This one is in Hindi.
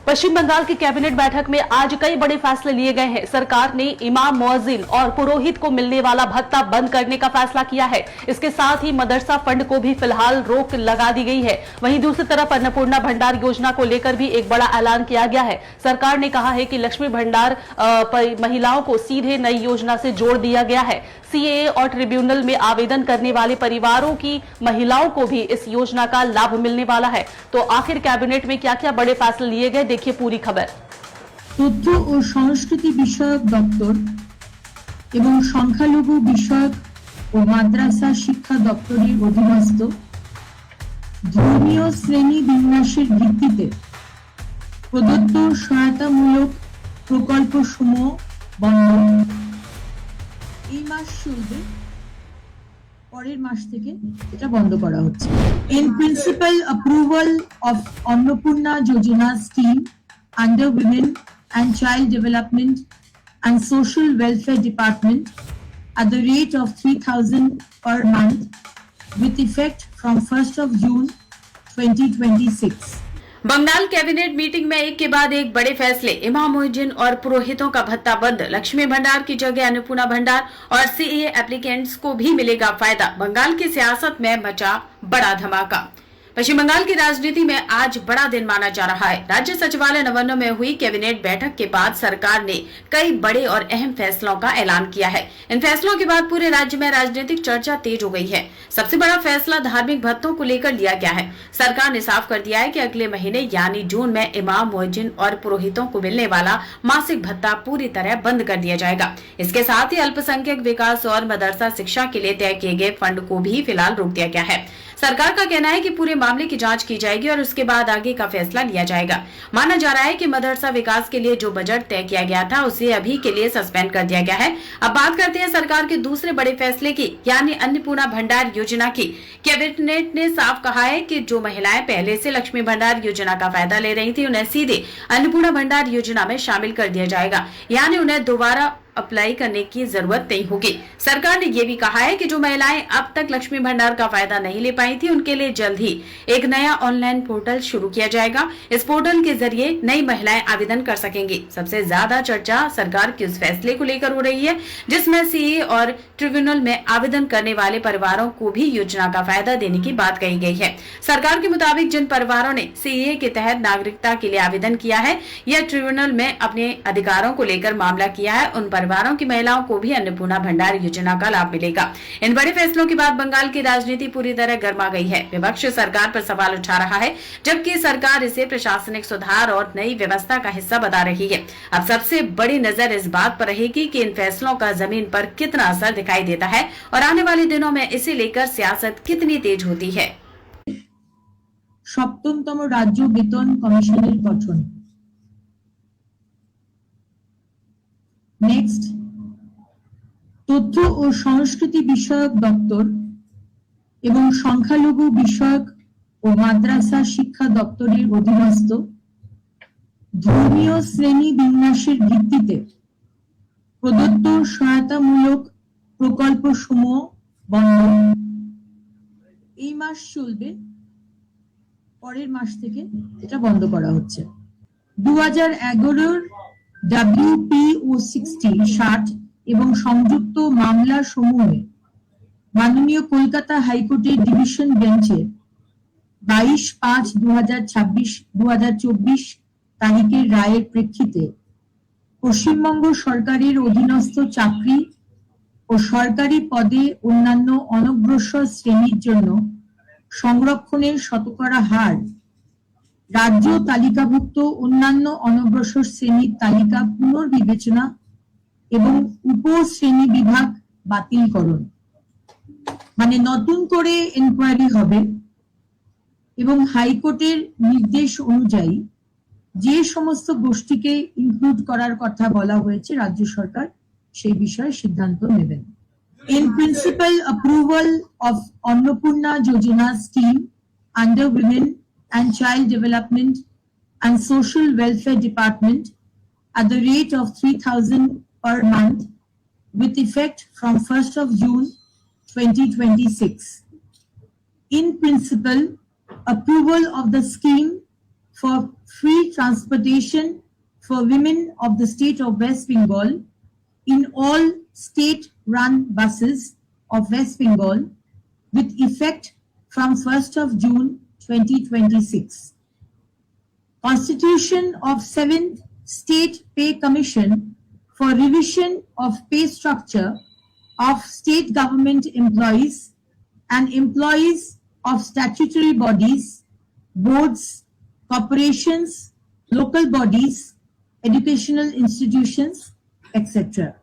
पश्चिम बंगाल की कैबिनेट बैठक में आज कई बड़े फैसले लिए गए हैं। सरकार ने इमाम, मुअज्जिन और पुरोहित को मिलने वाला भत्ता बंद करने का फैसला किया है। इसके साथ ही मदरसा फंड को भी फिलहाल रोक लगा दी गई है। वहीं दूसरी तरफ अन्नपूर्णा भंडार योजना को लेकर भी एक बड़ा ऐलान किया गया है। सरकार ने कहा है कि लक्ष्मी भंडार महिलाओं को सीधे नई योजना से जोड़ दिया गया है। सीएए और ट्रिब्यूनल में आवेदन करने वाले परिवारों की महिलाओं को भी इस योजना का लाभ मिलने वाला है। तो आखिर कैबिनेट में क्या क्या बड़े फैसले लिए गए, देखिए पूरी खबर। तथ्य और संस्कृति विषयक दफ्तर एवं संख्यालघु विषयक ও মাদ্রাসা শিক্ষা দপ্তরের অধীনস্থ ধর্মীয় শ্রেণী বিন্যাসের ভিত্তিতে প্রদত্ত সহায়তামূলক প্রকল্পসমূহ বন্ধ এই মাস চলবে, পরের মাস থেকে এটা বন্ধ করা হচ্ছে। In principle approval of Annapurna Yojana scheme under Women and Child Development and Social Welfare Department at the rate of 3,000 per month with effect from 1st of June 2026. Bengal cabinet meeting में एक के बाद एक बड़े फैसले। इमाम, मुअज्जिन और पुरोहितों का भत्ता बंद। लक्ष्मी भंडार की जगह अन्नपूर्णा भंडार और सीएए एप्लीकेंट्स को भी मिलेगा फायदा। बंगाल की सियासत में मचा बड़ा धमाका। पश्चिम बंगाल की राजनीति में आज बड़ा दिन माना जा रहा है। राज्य सचिवालय नवान्न में हुई कैबिनेट बैठक के बाद सरकार ने कई बड़े और अहम फैसलों का ऐलान किया है। इन फैसलों के बाद पूरे राज्य में राजनीतिक चर्चा तेज हो गई है। सबसे बड़ा फैसला धार्मिक भत्तों को लेकर लिया गया है। सरकार ने साफ कर दिया है कि अगले महीने यानी जून में इमाम, मुअज्जिन और पुरोहितों को मिलने वाला मासिक भत्ता पूरी तरह बंद कर दिया जाएगा। इसके साथ ही अल्पसंख्यक विकास और मदरसा शिक्षा के लिए तय किए गए फंड को भी फिलहाल रोक दिया गया है। सरकार का कहना है कि पूरे मामले की जांच की जाएगी और उसके बाद आगे का फैसला लिया जाएगा। माना जा रहा है कि मदरसा विकास के लिए जो बजट तय किया गया था उसे अभी के लिए सस्पेंड कर दिया गया है। अब बात करते हैं सरकार के दूसरे बड़े फैसले की, यानी अन्नपूर्णा भंडार योजना की। कैबिनेट ने साफ कहा है कि जो महिलाएं पहले से लक्ष्मी भंडार योजना का फायदा ले रही थी उन्हें सीधे अन्नपूर्णा भंडार योजना में शामिल कर दिया जाएगा, यानी उन्हें दोबारा अप्लाई करने की जरूरत नहीं होगी। सरकार ने यह भी कहा है कि जो महिलाएं अब तक लक्ष्मी भंडार का फायदा नहीं ले पाई थी उनके लिए जल्द ही एक नया ऑनलाइन पोर्टल शुरू किया जाएगा। इस पोर्टल के जरिए नई महिलाएं आवेदन कर सकेंगी। सबसे ज्यादा चर्चा सरकार के उस फैसले को लेकर हो रही है जिसमें सीए और ट्रिब्यूनल में आवेदन करने वाले परिवारों को भी योजना का फायदा देने की बात कही गई है। सरकार के मुताबिक जिन परिवारों ने सीए के तहत नागरिकता के लिए आवेदन किया है या ट्रिब्यूनल में अपने अधिकारों को लेकर मामला किया है, उन परिवारों की महिलाओं को भी अन्नपूर्णा भंडार योजना का लाभ मिलेगा। इन बड़े फैसलों के बाद बंगाल की राजनीति पूरी तरह गर्मा गई है। विपक्ष सरकार पर सवाल उठा रहा है, जबकि सरकार इसे प्रशासनिक सुधार और नई व्यवस्था का हिस्सा बता रही है। अब सबसे बड़ी नजर इस बात पर रहेगी कि इन फैसलों का जमीन पर कितना असर दिखाई देता है और आने वाले दिनों में इसे लेकर सियासत कितनी तेज होती है। सप्तमतम राज्य वेतन कमिशনের गठन। नेक्स्ट, तथ्य और संस्कृति विषयक दफ्तर एवं संख्यालघु विषयक ও মাদ্রাসা শিক্ষা দপ্তরের অধীনস্থ ধর্মীয় শ্রেণী বিন্যাসের ভিত্তিতে প্রদত্ত সহায়তামূলক প্রকল্পসমূহ বন্ধ এই মাস চলবে, পরের মাস থেকে এটা বন্ধ করা হচ্ছে। 2011 WPO 60 এবং সংযুক্ত মামলা সমূহে মাননীয় কলকাতা হাইকোর্টের ডিভিশন বেঞ্চে 22/5/2024 তারিখের রায়ের প্রেক্ষিতে পশ্চিমবঙ্গ সরকারের অধীনস্থ চাকরি ও সরকারি পদে অন্যান্য অনগ্রসর শ্রেণীর জন্য সংরক্ষণের শতকরা হার রাজ্য তালিকাভুক্ত অন্যান্য অনগ্রসর শ্রেণীর তালিকা পুনর্বিবেচনা এবং উপশ্রেণী বিভাগ বাতিলকরণ, মানে নতুন করে এনকোয়ারি হবে এবং হাইকোর্টের নির্দেশ অনুযায়ী যে সমস্ত গোষ্ঠীকে ইনক্লুড করার কথা বলা হয়েছে রাজ্য সরকার সেই বিষয়ে সিদ্ধান্ত নেবেন। In principle approval of Annapurna Yojana scheme under Women and Child Development and Social Welfare Department at the rate of 3,000 per month with effect from 1st of June 2026. In principle, approval of the scheme for free transportation for women of the state of West Bengal in all state-run buses of West Bengal with effect from 1st of June 2026. Constitution of 7th State Pay Commission for revision of pay structure of state government employees and employees of statutory bodies, boards, corporations, local bodies, educational institutions, etc.